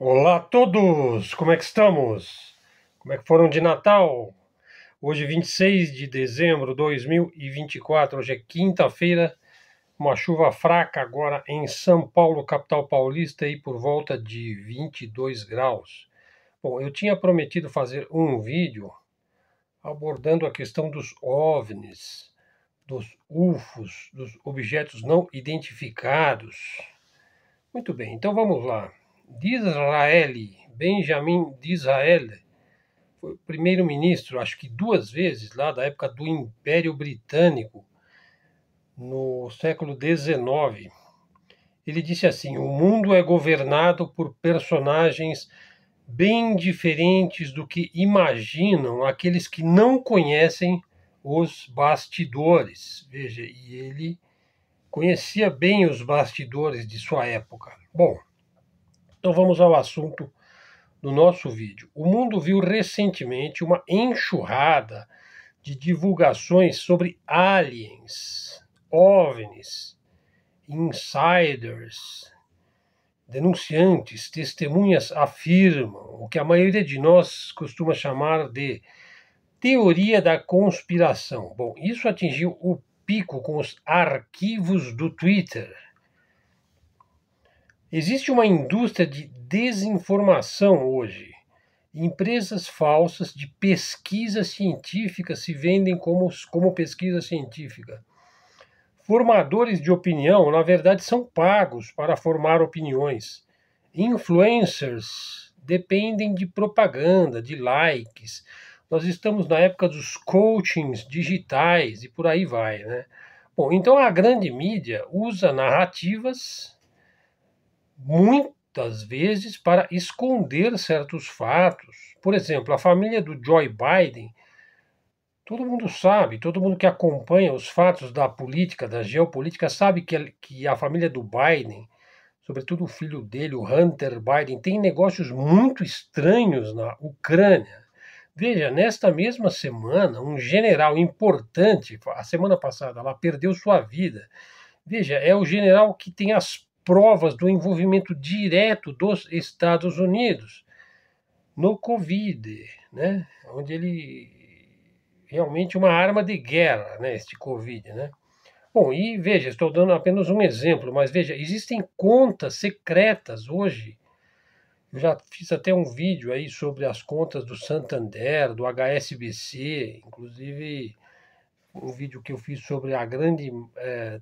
Olá a todos! Como é que estamos? Como é que foram de Natal? Hoje, 26 de dezembro de 2024, hoje é quinta-feira, uma chuva fraca agora em São Paulo, capital paulista, aí por volta de 22 graus. Bom, eu tinha prometido fazer um vídeo abordando a questão dos OVNIs, dos UFOs, dos objetos não identificados. Muito bem, então vamos lá. Disraeli, Benjamin Disraeli, foi primeiro-ministro, acho que duas vezes, lá da época do Império Britânico, no século XIX. Ele disse assim: o mundo é governado por personagens bem diferentes do que imaginam aqueles que não conhecem os bastidores. Veja, e ele conhecia bem os bastidores de sua época. Bom, então vamos ao assunto do nosso vídeo. O mundo viu recentemente uma enxurrada de divulgações sobre aliens, OVNIs, insiders, denunciantes, testemunhas afirmam o que a maioria de nós costuma chamar de teoria da conspiração. Bom, isso atingiu o pico com os arquivos do Twitter. Existe uma indústria de desinformação hoje. Empresas falsas de pesquisa científica se vendem como pesquisa científica. Formadores de opinião, na verdade, são pagos para formar opiniões. Influencers dependem de propaganda, de likes. Nós estamos na época dos coachings digitais e por aí vai, né? Bom, então a grande mídia usa narrativas muitas vezes para esconder certos fatos. Por exemplo, a família do Joe Biden, todo mundo sabe, todo mundo que acompanha os fatos da política, da geopolítica, sabe que a família do Biden, sobretudo o filho dele, o Hunter Biden, tem negócios muito estranhos na Ucrânia. Veja, nesta mesma semana, um general importante, a semana passada, ela perdeu sua vida. Veja, é o general que tem as provas do envolvimento direto dos Estados Unidos no Covid, né? Onde ele realmente uma arma de guerra, né? Este Covid, né? Bom, e veja, estou dando apenas um exemplo, mas veja, existem contas secretas hoje. Eu já fiz até um vídeo aí sobre as contas do Santander, do HSBC, inclusive um vídeo que eu fiz sobre a grande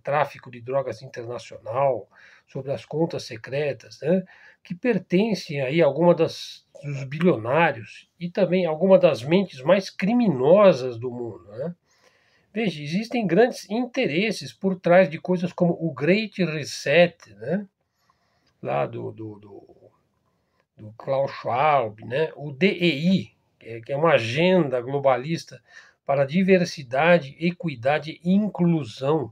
tráfico de drogas internacional, sobre as contas secretas, né, que pertencem aí a alguma dos bilionários e também alguma das mentes mais criminosas do mundo, né? Veja, existem grandes interesses por trás de coisas como o Great Reset, né, lá do Klaus Schwab, né, o DEI, que é uma agenda globalista para diversidade, equidade e inclusão.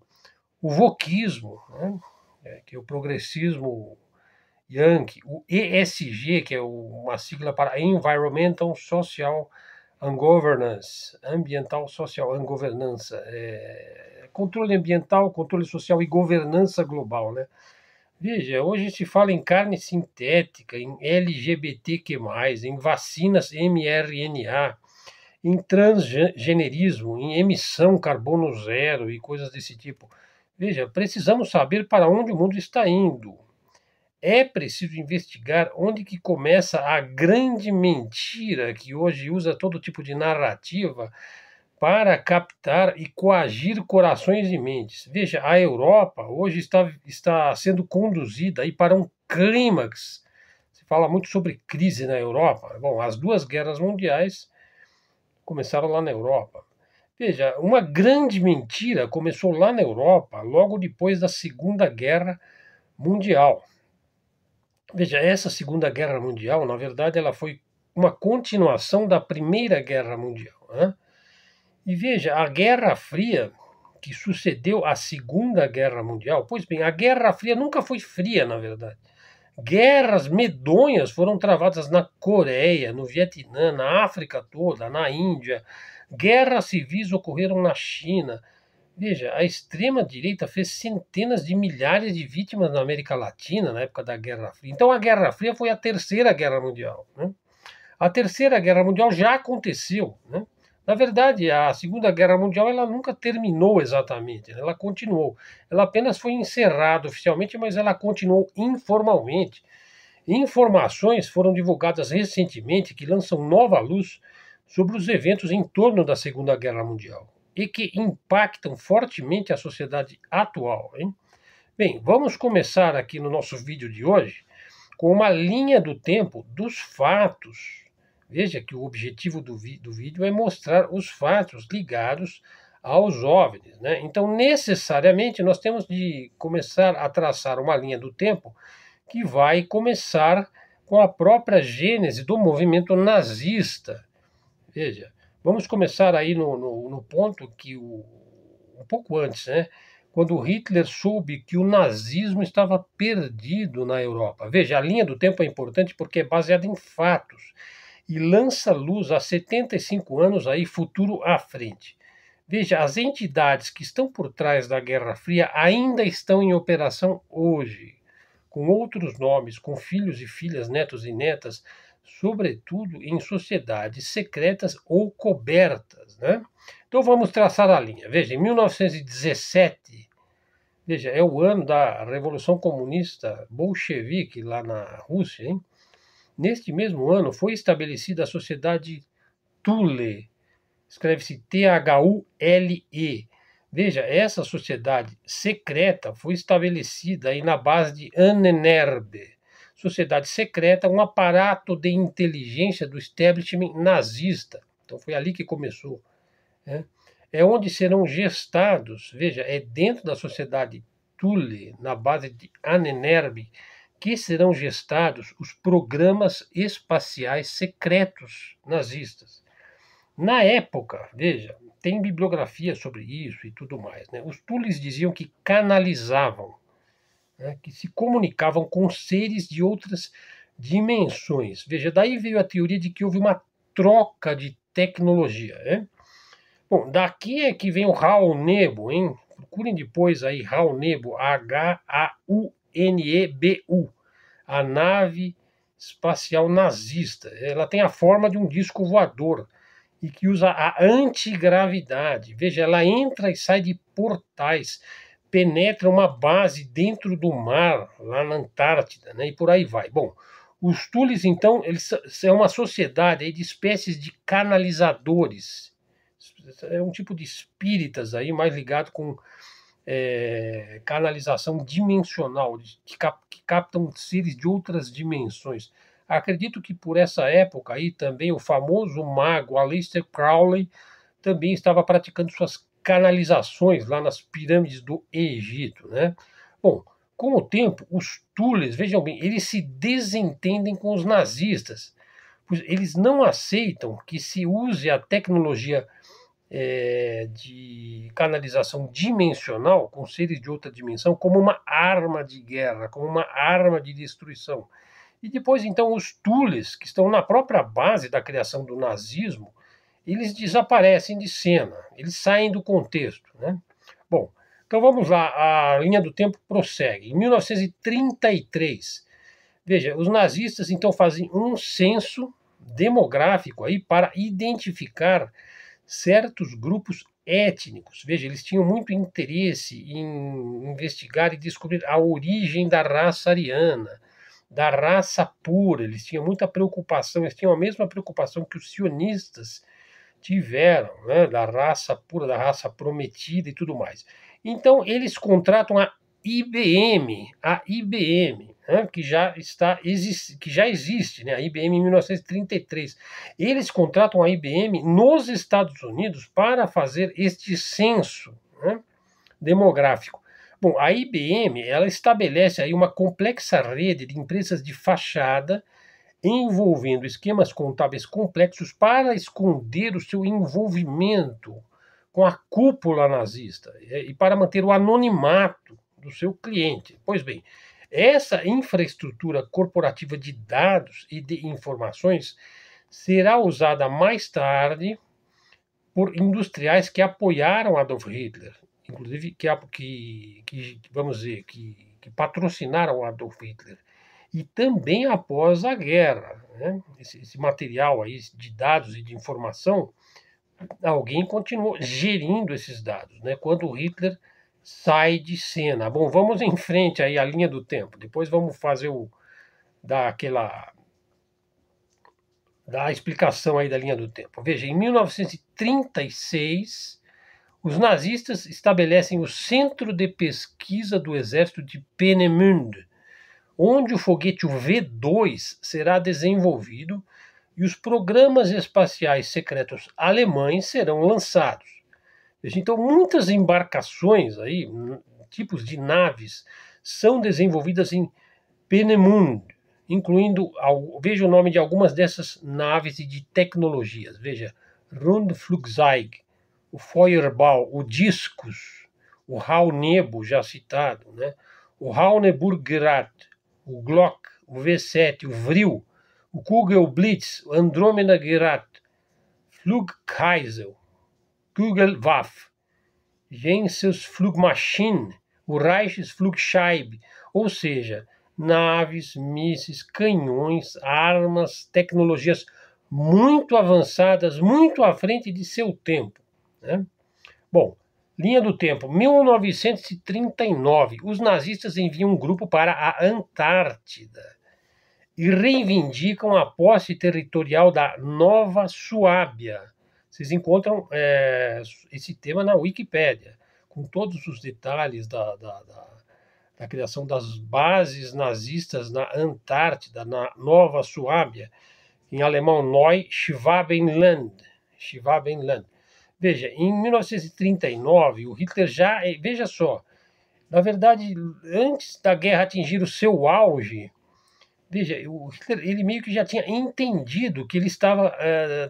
O wokismo, né, que é o progressismo yankee, o ESG, que é uma sigla para Environmental, Social and Governance, ambiental, social and governança, controle ambiental, controle social e governança global, né? Veja, hoje se fala em carne sintética, em LGBTQ+, em vacinas mRNA, em transgenerismo, em emissão carbono zero e coisas desse tipo. Veja, precisamos saber para onde o mundo está indo. É preciso investigar onde que começa a grande mentira que hoje usa todo tipo de narrativa para captar e coagir corações e mentes. Veja, a Europa hoje está sendo conduzida aí para um clímax. Se fala muito sobre crise na Europa. Bom, as duas guerras mundiais começaram lá na Europa. Veja, uma grande mentira começou lá na Europa, logo depois da Segunda Guerra Mundial. Veja, essa Segunda Guerra Mundial, na verdade, ela foi uma continuação da Primeira Guerra Mundial, né? E veja, a Guerra Fria, que sucedeu à Segunda Guerra Mundial, pois bem, a Guerra Fria nunca foi fria, na verdade. Guerras medonhas foram travadas na Coreia, no Vietnã, na África toda, na Índia. Guerras civis ocorreram na China. Veja, a extrema-direita fez centenas de milhares de vítimas na América Latina na época da Guerra Fria. Então, a Guerra Fria foi a Terceira Guerra Mundial, né? A Terceira Guerra Mundial já aconteceu, né? Na verdade, a Segunda Guerra Mundial ela nunca terminou exatamente, né? Ela continuou. Ela apenas foi encerrada oficialmente, mas ela continuou informalmente. Informações foram divulgadas recentemente que lançam nova luz sobre os eventos em torno da Segunda Guerra Mundial e que impactam fortemente a sociedade atual, hein? Bem, vamos começar aqui no nosso vídeo de hoje com uma linha do tempo dos fatos. Veja que o objetivo do vídeo é mostrar os fatos ligados aos OVNIs, né? Então, necessariamente, nós temos de começar a traçar uma linha do tempo que vai começar com a própria gênese do movimento nazista. Veja, vamos começar aí no ponto que um pouco antes, né? Quando Hitler soube que o nazismo estava perdido na Europa. Veja, a linha do tempo é importante porque é baseada em fatos e lança luz a 75 anos aí futuro à frente. Veja, as entidades que estão por trás da Guerra Fria ainda estão em operação hoje, com outros nomes, com filhos e filhas, netos e netas, sobretudo em sociedades secretas ou cobertas, né? Então vamos traçar a linha. Veja, em 1917, veja, é o ano da Revolução Comunista Bolchevique lá na Rússia, hein? Neste mesmo ano foi estabelecida a Sociedade Thule, escreve-se Thule. Veja, essa sociedade secreta foi estabelecida aí na base de Ahnenerbe. Sociedade secreta, um aparato de inteligência do establishment nazista. Então foi ali que começou, né? É onde serão gestados, veja, é dentro da sociedade Thule, na base de Ahnenerbe, que serão gestados os programas espaciais secretos nazistas. Na época, veja, tem bibliografia sobre isso e tudo mais, né? Os Thules diziam que canalizavam, né, que se comunicavam com seres de outras dimensões. Veja, daí veio a teoria de que houve uma troca de tecnologia, né? Bom, daqui é que vem o Raul Nebo, hein? Procurem depois aí Raul Nebo, Haunebu, a nave espacial nazista. Ela tem a forma de um disco voador e que usa a antigravidade. Veja, ela entra e sai de portais, penetra uma base dentro do mar, lá na Antártida, né? E por aí vai. Bom, os Thules, então, eles são uma sociedade aí de espécies de canalizadores. É um tipo de espíritas aí, mais ligado com canalização dimensional, que captam seres de outras dimensões. Acredito que por essa época aí também o famoso mago Aleister Crowley também estava praticando suas canalizações lá nas pirâmides do Egito, né? Bom, com o tempo, os Thules, vejam bem, eles se desentendem com os nazistas, pois eles não aceitam que se use a tecnologia de canalização dimensional com seres de outra dimensão como uma arma de guerra, como uma arma de destruição. E depois, então, os Thules, que estão na própria base da criação do nazismo, eles desaparecem de cena, eles saem do contexto, né? Bom, então vamos lá, a linha do tempo prossegue. Em 1933, veja, os nazistas então fazem um censo demográfico aí para identificar certos grupos étnicos. Veja, eles tinham muito interesse em investigar e descobrir a origem da raça ariana, da raça pura. Eles tinham muita preocupação, eles tinham a mesma preocupação que os sionistas tiveram, né, da raça pura, da raça prometida e tudo mais. Então, eles contratam a IBM, né, que já existe, né, a IBM em 1933. Eles contratam a IBM nos Estados Unidos para fazer este censo, né, demográfico. Bom, a IBM ela estabelece aí uma complexa rede de empresas de fachada envolvendo esquemas contábeis complexos para esconder o seu envolvimento com a cúpula nazista e para manter o anonimato do seu cliente. Pois bem, essa infraestrutura corporativa de dados e de informações será usada mais tarde por industriais que apoiaram Adolf Hitler inclusive vamos dizer, que patrocinaram Adolf Hitler. E também após a guerra, né? Esse material aí de dados e de informação, alguém continuou gerindo esses dados, né? Quando Hitler sai de cena. Bom, vamos em frente aí a linha do tempo. Depois vamos fazer dar a explicação aí da linha do tempo. Veja, em 1936, os nazistas estabelecem o Centro de Pesquisa do Exército de Peenemünde, onde o foguete V2 será desenvolvido e os programas espaciais secretos alemães serão lançados. Então, muitas embarcações aí, tipos de naves, são desenvolvidas em Peenemünde, incluindo, veja o nome de algumas dessas naves e de tecnologias. Veja, Rundflugzeug, o Feuerball, o Discus, o Raunebo, já citado, né? O Rauneburgerät, o Glock, o V7, o Vril, o Kugelblitz, o Andromeda Gerät, Flugkaiser, Kugelwaffe, Jensens Flugmaschine, o Reichsflugscheibe, ou seja, naves, mísseis, canhões, armas, tecnologias muito avançadas, muito à frente de seu tempo, né? Bom, linha do tempo, 1939, os nazistas enviam um grupo para a Antártida e reivindicam a posse territorial da Nova Suábia. Vocês encontram esse tema na Wikipédia, com todos os detalhes da criação das bases nazistas na Antártida, na Nova Suábia, em alemão Neuschwabenland. Veja, em 1939, o Hitler veja só, na verdade, antes da guerra atingir o seu auge, veja, o Hitler, ele meio que já tinha entendido que ele estava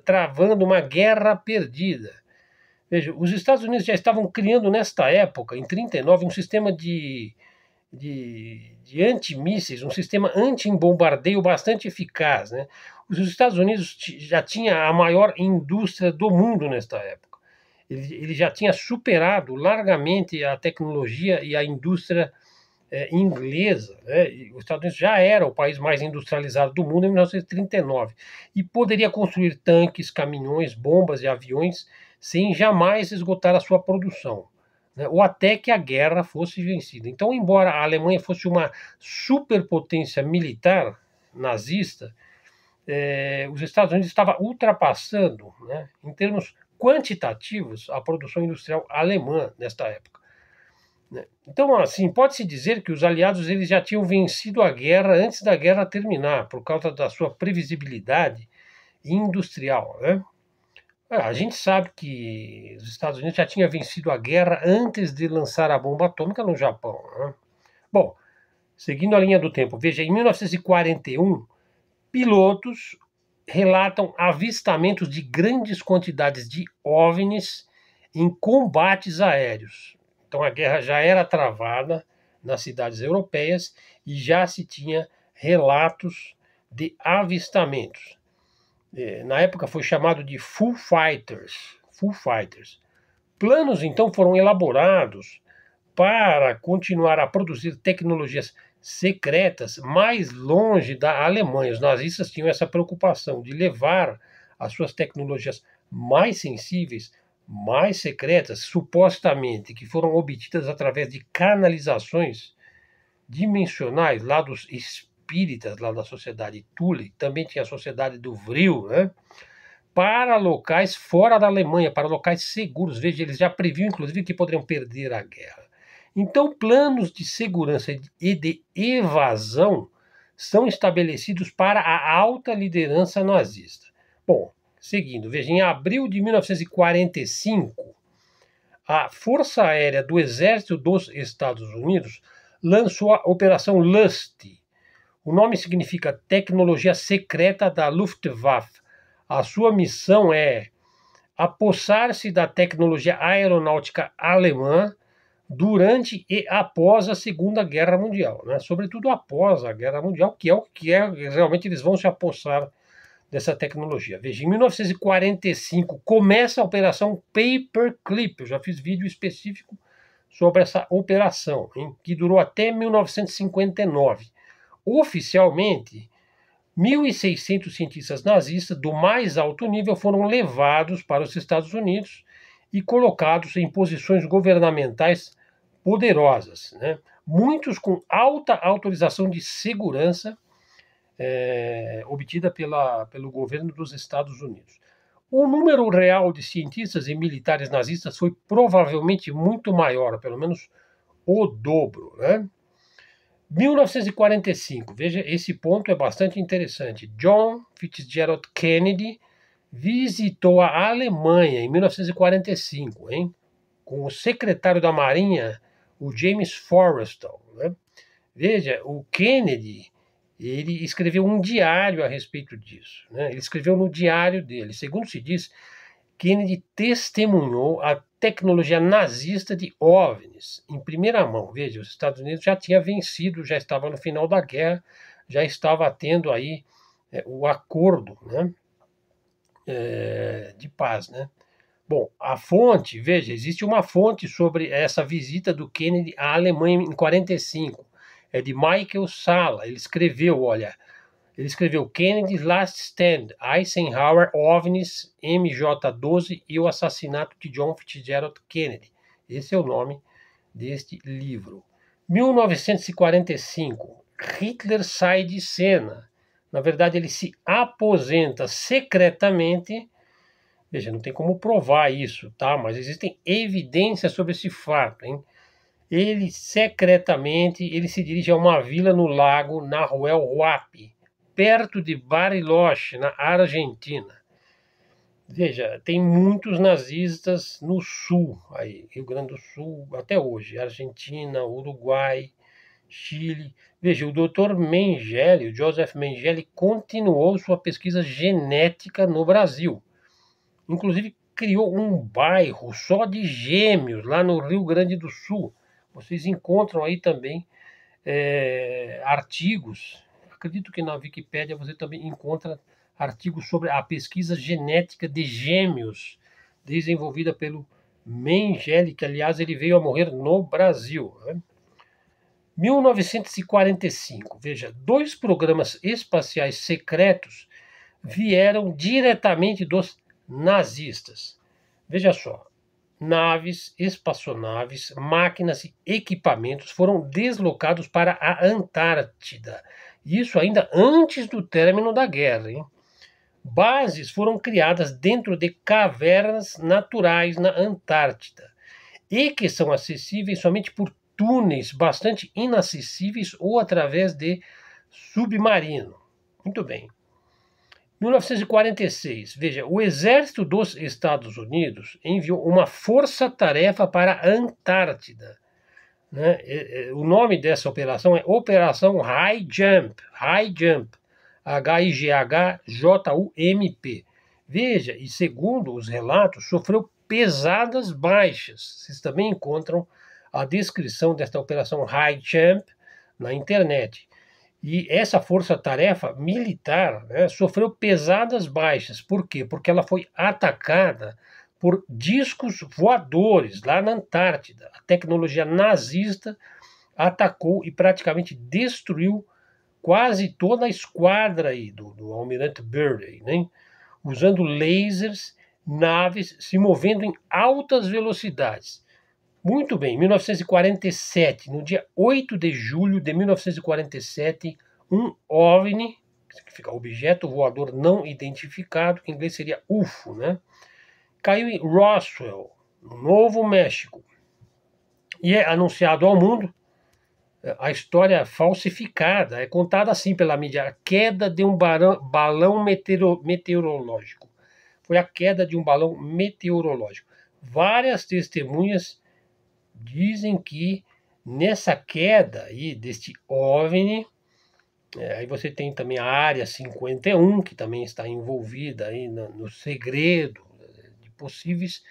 travando uma guerra perdida. Veja, os Estados Unidos já estavam criando nesta época, em 1939, um sistema de antimísseis, um sistema anti-bombardeio bastante eficaz, né? Os Estados Unidos já tinha a maior indústria do mundo nesta época. Ele já tinha superado largamente a tecnologia e a indústria inglesa, né? Os Estados Unidos já era o país mais industrializado do mundo em 1939 e poderia construir tanques, caminhões, bombas e aviões sem jamais esgotar a sua produção, né? Ou até que a guerra fosse vencida. Então, embora a Alemanha fosse uma superpotência militar nazista, os Estados Unidos estava ultrapassando, né, em termos quantitativos, a produção industrial alemã nesta época. Então, assim, pode-se dizer que os aliados eles já tinham vencido a guerra antes da guerra terminar, por causa da sua previsibilidade industrial, né? A gente sabe que os Estados Unidos já tinham vencido a guerra antes de lançar a bomba atômica no Japão, né? Bom, seguindo a linha do tempo, veja, em 1941, pilotos relatam avistamentos de grandes quantidades de OVNIs em combates aéreos. Então a guerra já era travada nas cidades europeias e já se tinha relatos de avistamentos. Na época foi chamado de Foo Fighters. Planos então foram elaborados para continuar a produzir tecnologias secretas mais longe da Alemanha. Os nazistas tinham essa preocupação de levar as suas tecnologias mais sensíveis, mais secretas, supostamente, que foram obtidas através de canalizações dimensionais lá dos espíritas, lá da sociedade Thule, também tinha a sociedade do Vril, né? Para locais fora da Alemanha, para locais seguros. Veja, eles já previam, inclusive, que poderiam perder a guerra. Então, planos de segurança e de evasão são estabelecidos para a alta liderança nazista. Bom, seguindo, veja, em abril de 1945, a Força Aérea do Exército dos Estados Unidos lançou a Operação Lust. O nome significa Tecnologia Secreta da Luftwaffe. A sua missão é apossar-se da tecnologia aeronáutica alemã durante e após a Segunda Guerra Mundial, né? Sobretudo após a Guerra Mundial, que é o que realmente eles vão se apossar dessa tecnologia. Veja, em 1945 começa a Operação Paperclip. Eu já fiz vídeo específico sobre essa operação, hein, que durou até 1959. Oficialmente, 1.600 cientistas nazistas do mais alto nível foram levados para os Estados Unidos e colocados em posições governamentais poderosas, né? Muitos com alta autorização de segurança obtida pelo governo dos Estados Unidos. O número real de cientistas e militares nazistas foi provavelmente muito maior, pelo menos o dobro, né? 1945, veja, esse ponto é bastante interessante. John Fitzgerald Kennedy visitou a Alemanha em 1945, hein, com o secretário da Marinha, o James Forrestal, né? Veja, o Kennedy, ele escreveu um diário a respeito disso, né? Ele escreveu no diário dele. Segundo se diz, Kennedy testemunhou a tecnologia nazista de OVNIs em primeira mão. Veja, os Estados Unidos já tinha vencido, já estava no final da guerra, já estava tendo aí o acordo, né, de paz, né? Bom, a fonte, veja, existe uma fonte sobre essa visita do Kennedy à Alemanha em 45. É de Michael Salla. Ele escreveu Kennedy's Last Stand, Eisenhower, OVNIs, MJ-12 e o assassinato de John Fitzgerald Kennedy. Esse é o nome deste livro. 1945, Hitler sai de cena. Na verdade, ele se aposenta secretamente. Veja, não tem como provar isso, tá? Mas existem evidências sobre esse fato, hein? Ele secretamente se dirige a uma vila no lago Nahuel Huapi, perto de Bariloche, na Argentina. Veja, tem muitos nazistas no sul, aí, Rio Grande do Sul, até hoje, Argentina, Uruguai, Chile. Veja, o Dr. Mengele, o Joseph Mengele, continuou sua pesquisa genética no Brasil. Inclusive, criou um bairro só de gêmeos lá no Rio Grande do Sul. Vocês encontram aí também artigos. Acredito que na Wikipédia você também encontra artigos sobre a pesquisa genética de gêmeos desenvolvida pelo Mengele, que aliás ele veio a morrer no Brasil, né? 1945, veja, 2 programas espaciais secretos vieram diretamente dos nazistas. Veja só, naves, espaçonaves, máquinas e equipamentos foram deslocados para a Antártida. Isso ainda antes do término da guerra, hein? Bases foram criadas dentro de cavernas naturais na Antártida e que são acessíveis somente por túneis bastante inacessíveis ou através de submarino. Muito bem. 1946, veja, o Exército dos Estados Unidos enviou uma força-tarefa para a Antártida, né? O nome dessa operação é Operação High Jump, H-I-G-H-J-U-M-P. Veja, e segundo os relatos, sofreu pesadas baixas. Vocês também encontram a descrição desta Operação High Jump na internet. E essa força-tarefa militar, né, sofreu pesadas baixas. Por quê? Porque ela foi atacada por discos voadores lá na Antártida. A tecnologia nazista atacou e praticamente destruiu quase toda a esquadra aí do almirante Byrd, né, usando lasers, naves se movendo em altas velocidades. Muito bem, 1947, no dia 8 de julho de 1947, um OVNI, que significa objeto voador não identificado, que em inglês seria UFO, né, caiu em Roswell, no Novo México, e é anunciado ao mundo. A história falsificada é contada assim pela mídia: a queda de um balão meteorológico. Foi a queda de um balão meteorológico. Várias testemunhas dizem que nessa queda aí deste OVNI, aí você tem também a Área 51, que também está envolvida aí no segredo de possíveis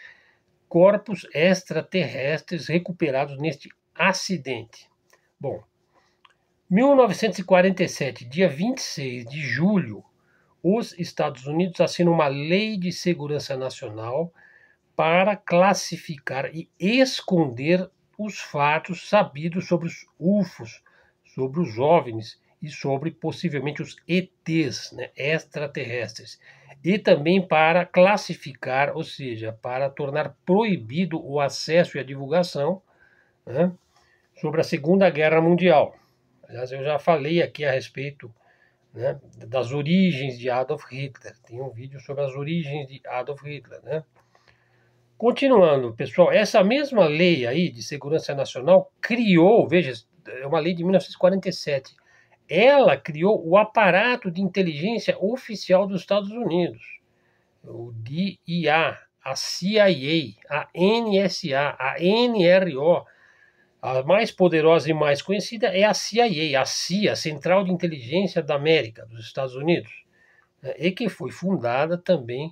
corpos extraterrestres recuperados neste acidente. Bom, 1947, dia 26 de julho, os Estados Unidos assinam uma lei de segurança nacional para classificar e esconder os fatos sabidos sobre os UFOs, sobre os OVNIs e sobre possivelmente os ETs, né, extraterrestres. E também para classificar, ou seja, para tornar proibido o acesso e a divulgação, né, sobre a Segunda Guerra Mundial. Aliás, eu já falei aqui a respeito, né, das origens de Adolf Hitler. Tem um vídeo sobre as origens de Adolf Hitler, né? Continuando, pessoal, essa mesma lei aí de segurança nacional criou, veja, é uma lei de 1947. Ela criou o aparato de inteligência oficial dos Estados Unidos, o DIA, a CIA, a NSA, a NRO. A mais poderosa e mais conhecida é a CIA, a CIA, Central de Inteligência da América, dos Estados Unidos, né, e que foi fundada também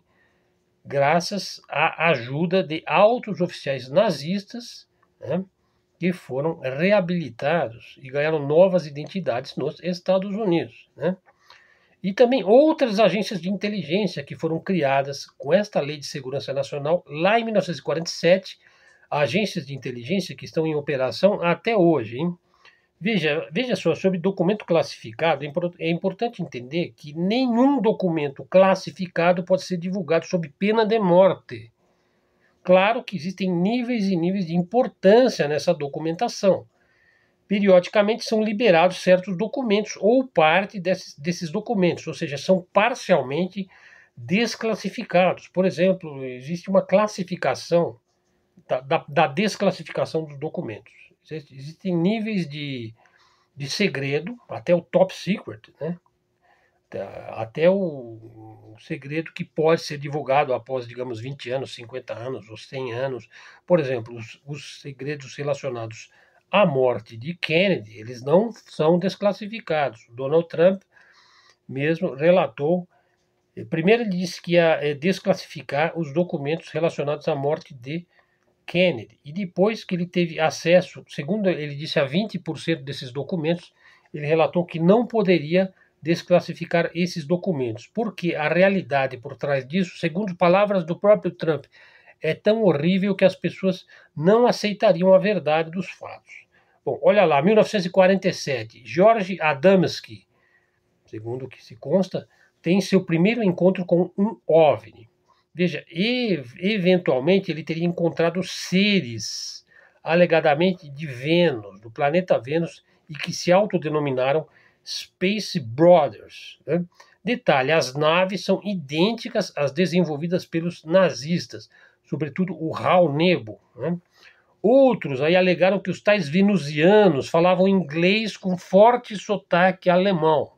graças à ajuda de altos oficiais nazistas, né, que foram reabilitados e ganharam novas identidades nos Estados Unidos, né? E também outras agências de inteligência que foram criadas com esta Lei de Segurança Nacional lá em 1947, agências de inteligência que estão em operação até hoje, hein? Veja só, sobre documento classificado, é importante entender que nenhum documento classificado pode ser divulgado sob pena de morte. Claro que existem níveis e níveis de importância nessa documentação. Periodicamente são liberados certos documentos ou parte desses documentos, ou seja, são parcialmente desclassificados. Por exemplo, existe uma classificação da desclassificação dos documentos. Existem níveis de segredo, até o top secret, né? Até o segredo que pode ser divulgado após, digamos, 20 anos, 50 anos ou 100 anos. Por exemplo, os segredos relacionados à morte de Kennedy, eles não são desclassificados. Donald Trump mesmo relatou, primeiro ele disse que ia desclassificar os documentos relacionados à morte de Kennedy, e depois que ele teve acesso, segundo ele disse, a 20% desses documentos, ele relatou que não poderia desclassificar esses documentos, porque a realidade por trás disso, segundo palavras do próprio Trump, é tão horrível que as pessoas não aceitariam a verdade dos fatos. Bom, olha lá, 1947, George Adamski, segundo o que se consta, tem seu primeiro encontro com um OVNI. Veja, eventualmente ele teria encontrado seres, alegadamente de Vênus, do planeta Vênus, e que se autodenominaram Space Brothers, né? Detalhe, as naves são idênticas às desenvolvidas pelos nazistas, sobretudo o Raul Nebo, né? Outros aí alegaram que os tais venusianos falavam inglês com forte sotaque alemão.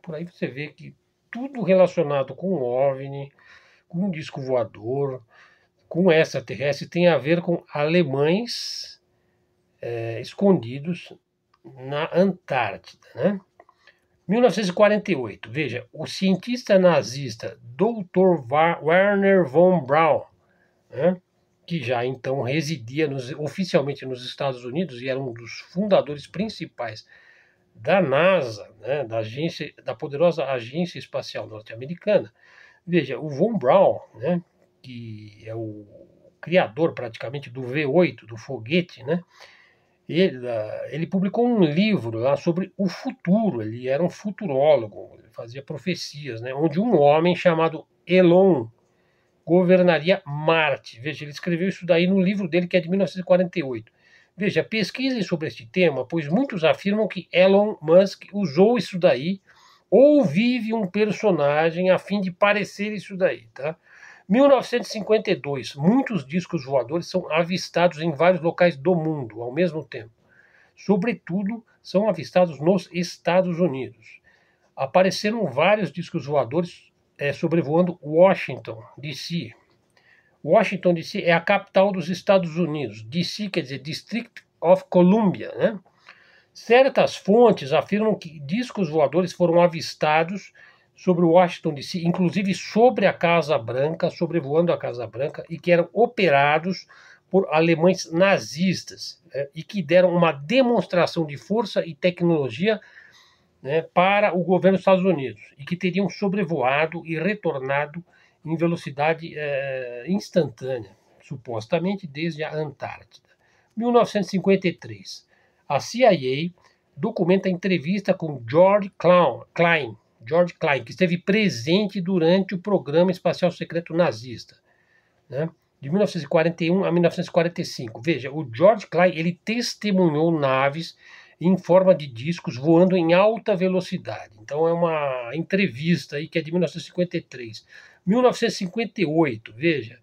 Por aí você vê que tudo relacionado com OVNI, com disco voador, com extraterrestre, tem a ver com alemães escondidos na Antártida, né? 1948, veja, o cientista nazista Dr. Werner von Braun, né, que já então residia oficialmente nos Estados Unidos e era um dos fundadores principais da NASA, né, da poderosa Agência Espacial Norte-Americana. Veja, o Von Braun, né, que é o criador praticamente do V8, do foguete, né, ele publicou um livro lá sobre o futuro. Ele era um futurólogo, ele fazia profecias, né, onde um homem chamado Elon governaria Marte. Veja, ele escreveu isso daí no livro dele, que é de 1948. Veja, pesquisem sobre este tema, pois muitos afirmam que Elon Musk usou isso daí ou vive um personagem a fim de parecer isso daí, tá? 1952, muitos discos voadores são avistados em vários locais do mundo ao mesmo tempo. Sobretudo, são avistados nos Estados Unidos. Apareceram vários discos voadores sobrevoando Washington, D.C. Washington, D.C. é a capital dos Estados Unidos. D.C. quer dizer District of Columbia, né? Certas fontes afirmam que discos voadores foram avistados sobre Washington, D.C., inclusive sobre a Casa Branca, sobrevoando a Casa Branca, e que eram operados por alemães nazistas, né, e que deram uma demonstração de força e tecnologia, né, para o governo dos Estados Unidos, e que teriam sobrevoado e retornado em velocidade instantânea, supostamente desde a Antártida. 1953, a CIA documenta a entrevista com George Klein, que esteve presente durante o programa espacial secreto nazista, né? De 1941 a 1945. Veja, o George Klein ele testemunhou naves em forma de discos voando em alta velocidade. Então é uma entrevista aí que é de 1953. 1958, veja,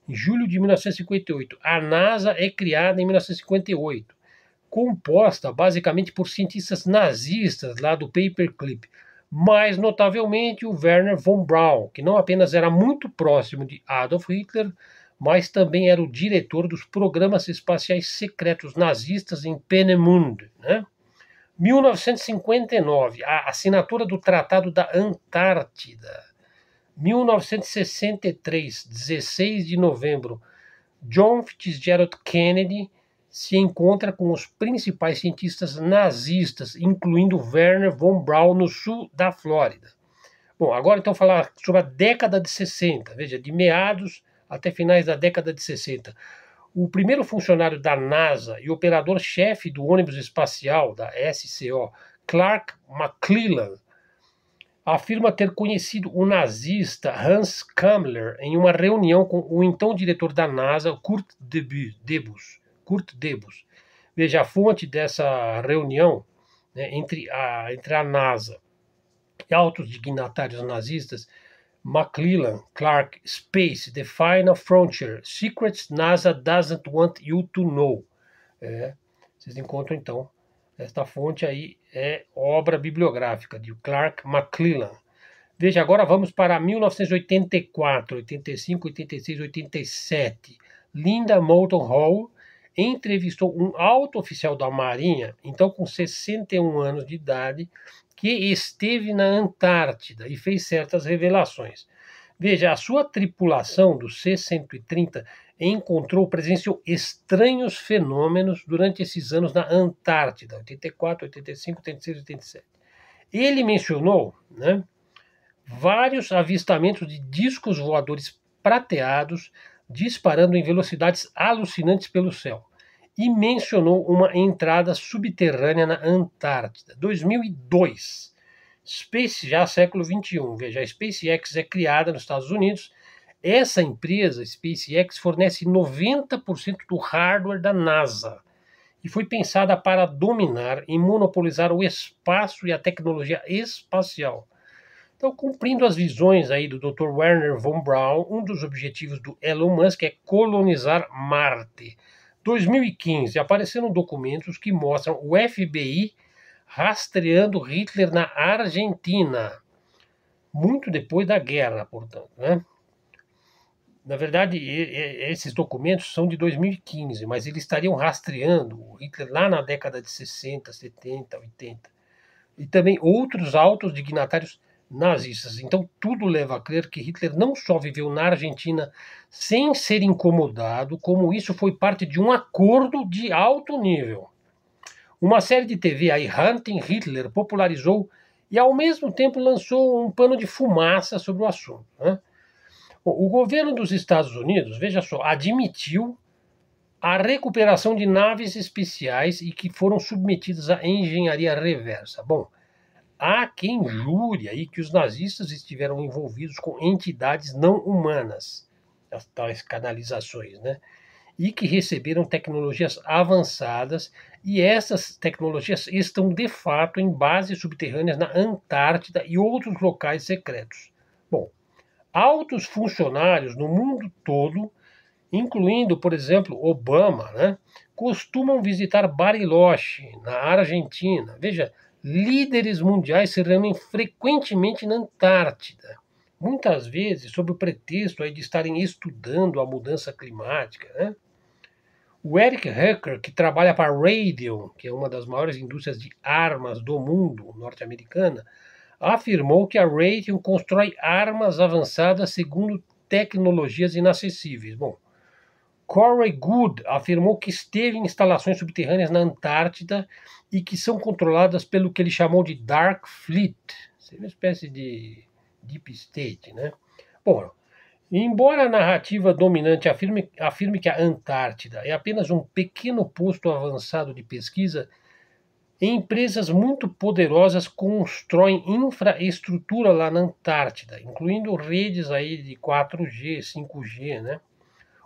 em julho de 1958, a NASA é criada em 1958, composta basicamente por cientistas nazistas lá do Paperclip, mais notavelmente o Werner von Braun, que não apenas era muito próximo de Adolf Hitler, mas também era o diretor dos programas espaciais secretos nazistas em Peenemünde, né? 1959, a assinatura do Tratado da Antártida. 1963, 16 de novembro, John Fitzgerald Kennedy se encontra com os principais cientistas nazistas, incluindo Werner von Braun, no sul da Flórida. Bom, agora então falar sobre a década de 60, veja, de meados até finais da década de 60. O primeiro funcionário da NASA e operador-chefe do ônibus espacial da SCO, Clark McClellan, afirma ter conhecido o nazista Hans Kammler em uma reunião com o então diretor da NASA, Kurt Debus. Veja, a fonte dessa reunião, né, entre a NASA e altos dignatários nazistas, McClellan, Clark, Space, The Final Frontier, Secrets NASA Doesn't Want You to Know. Vocês encontram, então, esta fonte aí é obra bibliográfica de Clark McClellan. Veja, agora vamos para 1984, 85, 86, 87. Linda Moulton Hall entrevistou um alto oficial da Marinha, então com 61 anos de idade, que esteve na Antártida e fez certas revelações. Veja, a sua tripulação do C-130 presenciou estranhos fenômenos durante esses anos na Antártida, 84, 85, 86, 87. Ele mencionou, né, vários avistamentos de discos voadores prateados disparando em velocidades alucinantes pelo céu. E mencionou uma entrada subterrânea na Antártida. 2002, Space, já século XXI. Veja, a SpaceX é criada nos Estados Unidos. Essa empresa, SpaceX, fornece 90% do hardware da NASA e foi pensada para dominar e monopolizar o espaço e a tecnologia espacial. Então, cumprindo as visões aí do Dr. Werner von Braun, um dos objetivos do Elon Musk é colonizar Marte. 2015, apareceram documentos que mostram o FBI rastreando Hitler na Argentina, muito depois da guerra, portanto, né? Na verdade, esses documentos são de 2015, mas eles estariam rastreando o Hitler lá na década de 60, 70, 80. E também outros altos dignatários nazistas. Então, tudo leva a crer que Hitler não só viveu na Argentina sem ser incomodado, como isso foi parte de um acordo de alto nível. Uma série de TV aí, Hunting Hitler, popularizou e, ao mesmo tempo, lançou um pano de fumaça sobre o assunto, né? O governo dos Estados Unidos, veja só, admitiu a recuperação de naves especiais e que foram submetidas à engenharia reversa. Bom, há quem jure aí que os nazistas estiveram envolvidos com entidades não humanas, as tais canalizações, né? E que receberam tecnologias avançadas, e essas tecnologias estão de fato em bases subterrâneas na Antártida e outros locais secretos. Bom, altos funcionários no mundo todo, incluindo, por exemplo, Obama, né, costumam visitar Bariloche, na Argentina. Veja, líderes mundiais se reúnem frequentemente na Antártida, muitas vezes sob o pretexto aí de estarem estudando a mudança climática, né? O Eric Hecker, que trabalha para a Raytheon, que é uma das maiores indústrias de armas do mundo norte-americana, afirmou que a Raytheon constrói armas avançadas segundo tecnologias inacessíveis. Bom, Corey Goode afirmou que esteve em instalações subterrâneas na Antártida e que são controladas pelo que ele chamou de Dark Fleet, uma espécie de Deep State, né? Bom, Embora a narrativa dominante afirme que a Antártida é apenas um pequeno posto avançado de pesquisa, empresas muito poderosas constroem infraestrutura lá na Antártida, incluindo redes aí de 4G, 5G, né?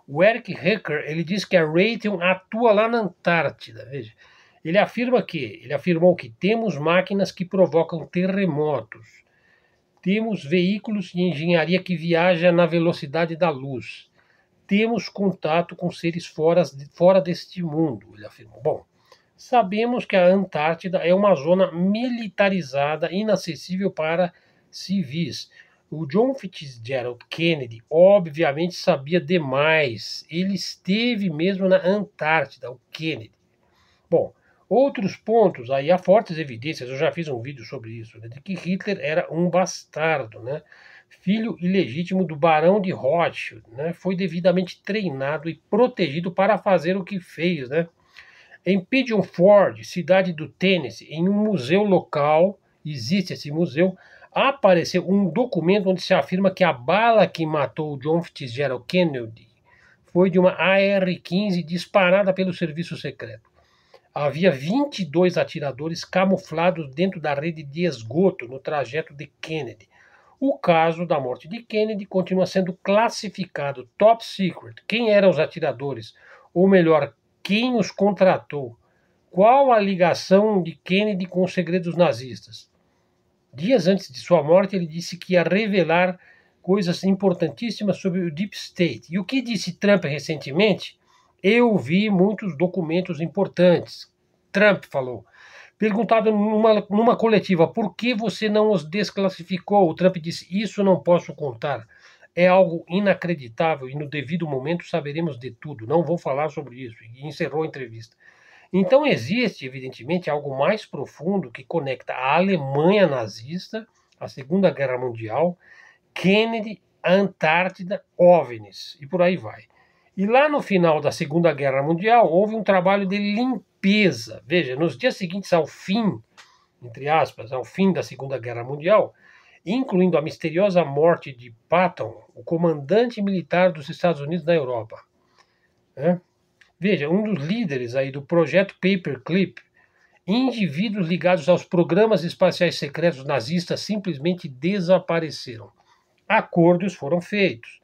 O Eric Hecker, ele diz que a Raytheon atua lá na Antártida, veja. Ele afirmou que temos máquinas que provocam terremotos, temos veículos de engenharia que viajam na velocidade da luz, temos contato com seres fora deste mundo, ele afirmou. Bom, sabemos que a Antártida é uma zona militarizada, inacessível para civis. O John Fitzgerald Kennedy, obviamente, sabia demais. Ele esteve mesmo na Antártida, o Kennedy. Bom, outros pontos, aí há fortes evidências, eu já fiz um vídeo sobre isso, né, de que Hitler era um bastardo, né? Filho ilegítimo do barão de Rothschild, né? Foi devidamente treinado e protegido para fazer o que fez, né? Em Pigeon Forge, cidade do Tennessee, em um museu local, existe esse museu, apareceu um documento onde se afirma que a bala que matou John Fitzgerald Kennedy foi de uma AR-15 disparada pelo serviço secreto. Havia 22 atiradores camuflados dentro da rede de esgoto no trajeto de Kennedy. O caso da morte de Kennedy continua sendo classificado top secret. Quem eram os atiradores? Ou melhor, quem os contratou? Qual a ligação de Kennedy com os segredos nazistas? Dias antes de sua morte, ele disse que ia revelar coisas importantíssimas sobre o Deep State. E o que disse Trump recentemente? Eu vi muitos documentos importantes. Trump falou. Perguntado numa coletiva por que você não os desclassificou, o Trump disse: Isso não posso contar. É algo inacreditável e no devido momento saberemos de tudo. Não vou falar sobre isso. E encerrou a entrevista. Então existe, evidentemente, algo mais profundo que conecta a Alemanha nazista, a Segunda Guerra Mundial, Kennedy, a Antártida, OVNIs e por aí vai. E lá no final da Segunda Guerra Mundial houve um trabalho de limpeza. Veja, nos dias seguintes ao fim, entre aspas, ao fim da Segunda Guerra Mundial, incluindo a misteriosa morte de Patton, o comandante militar dos Estados Unidos na Europa. Né? Veja, um dos líderes aí do projeto Paperclip, indivíduos ligados aos programas espaciais secretos nazistas simplesmente desapareceram. Acordos foram feitos.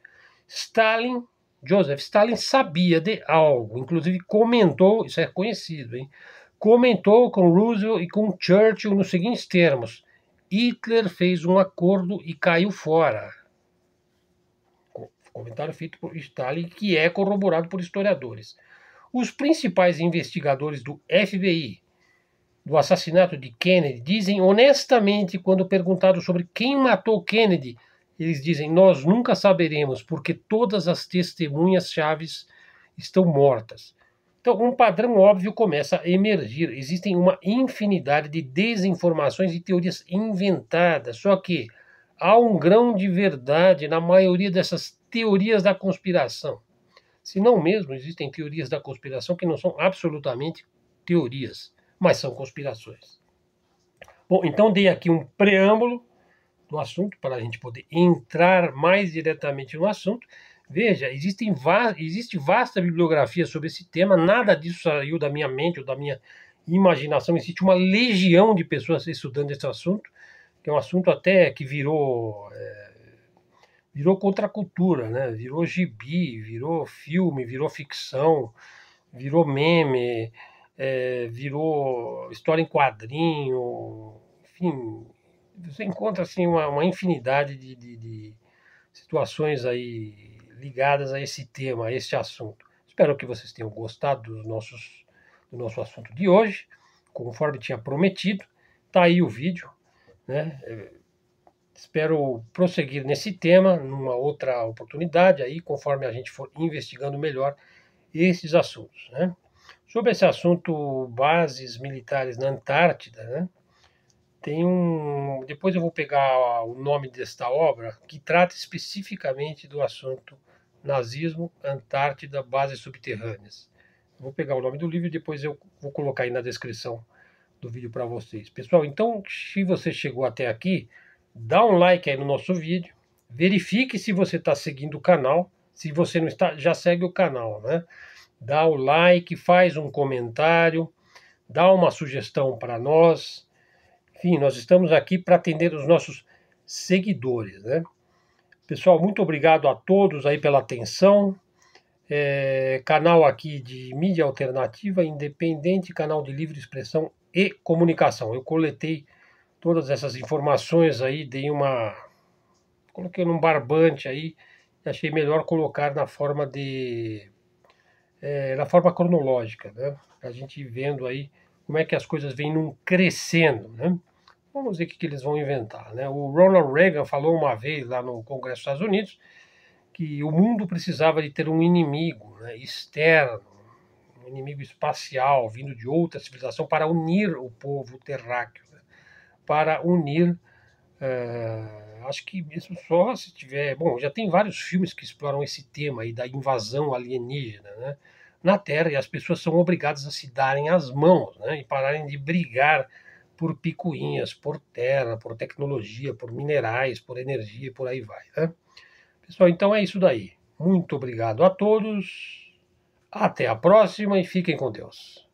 Joseph Stalin sabia de algo, inclusive comentou, isso é conhecido, hein? Comentou com Roosevelt e com Churchill nos seguintes termos: Hitler fez um acordo e caiu fora. Comentário feito por Stalin, que é corroborado por historiadores. Os principais investigadores do FBI do assassinato de Kennedy dizem honestamente, quando perguntados sobre quem matou Kennedy, eles dizem: Nós nunca saberemos, porque todas as testemunhas-chaves estão mortas. Então, um padrão óbvio começa a emergir. Existem uma infinidade de desinformações e teorias inventadas, só que há um grão de verdade na maioria dessas teorias da conspiração. Se não mesmo, existem teorias da conspiração que não são absolutamente teorias, mas são conspirações. Bom, então dei aqui um preâmbulo do assunto para a gente poder entrar mais diretamente no assunto. Veja, existe vasta bibliografia sobre esse tema, nada disso saiu da minha mente ou da minha imaginação, existe uma legião de pessoas estudando esse assunto, que é um assunto até que virou contracultura, né? Virou gibi, virou filme, virou ficção, virou meme, virou história em quadrinho, enfim, você encontra assim uma infinidade de situações aí ligadas a esse tema, a esse assunto. Espero que vocês tenham gostado do nosso assunto de hoje, conforme tinha prometido. Tá aí o vídeo, né? Espero prosseguir nesse tema numa outra oportunidade aí, conforme a gente for investigando melhor esses assuntos, né? Sobre esse assunto, bases militares na Antártida, né? Depois eu vou pegar o nome desta obra, que trata especificamente do assunto nazismo, Antártida, bases subterrâneas. Eu vou pegar o nome do livro e depois eu vou colocar aí na descrição do vídeo para vocês. Pessoal, então, se você chegou até aqui, dá um like aí no nosso vídeo, verifique se você está seguindo o canal. Se você não está, já segue o canal, né? Dá o like, faz um comentário, dá uma sugestão para nós. Enfim, nós estamos aqui para atender os nossos seguidores, né? Pessoal, muito obrigado a todos aí pela atenção. Canal aqui de mídia alternativa, independente, canal de livre expressão e comunicação. Eu coletei todas essas informações aí, coloquei num barbante aí, e achei melhor colocar na forma cronológica, né? A gente vendo aí como é que as coisas vêm num crescendo, né? Vamos ver o que eles vão inventar, né? O Ronald Reagan falou uma vez lá no Congresso dos Estados Unidos que o mundo precisava de ter um inimigo, né, externo, um inimigo espacial, vindo de outra civilização, para unir o povo terráqueo, né, para unir. Acho que isso só se tiver. Bom, já tem vários filmes que exploram esse tema aí da invasão alienígena, né, na Terra, e as pessoas são obrigadas a se darem as mãos, né, e pararem de brigar por picuinhas, por terra, por tecnologia, por minerais, por energia e por aí vai, né? Pessoal, então é isso daí. Muito obrigado a todos. Até a próxima e fiquem com Deus.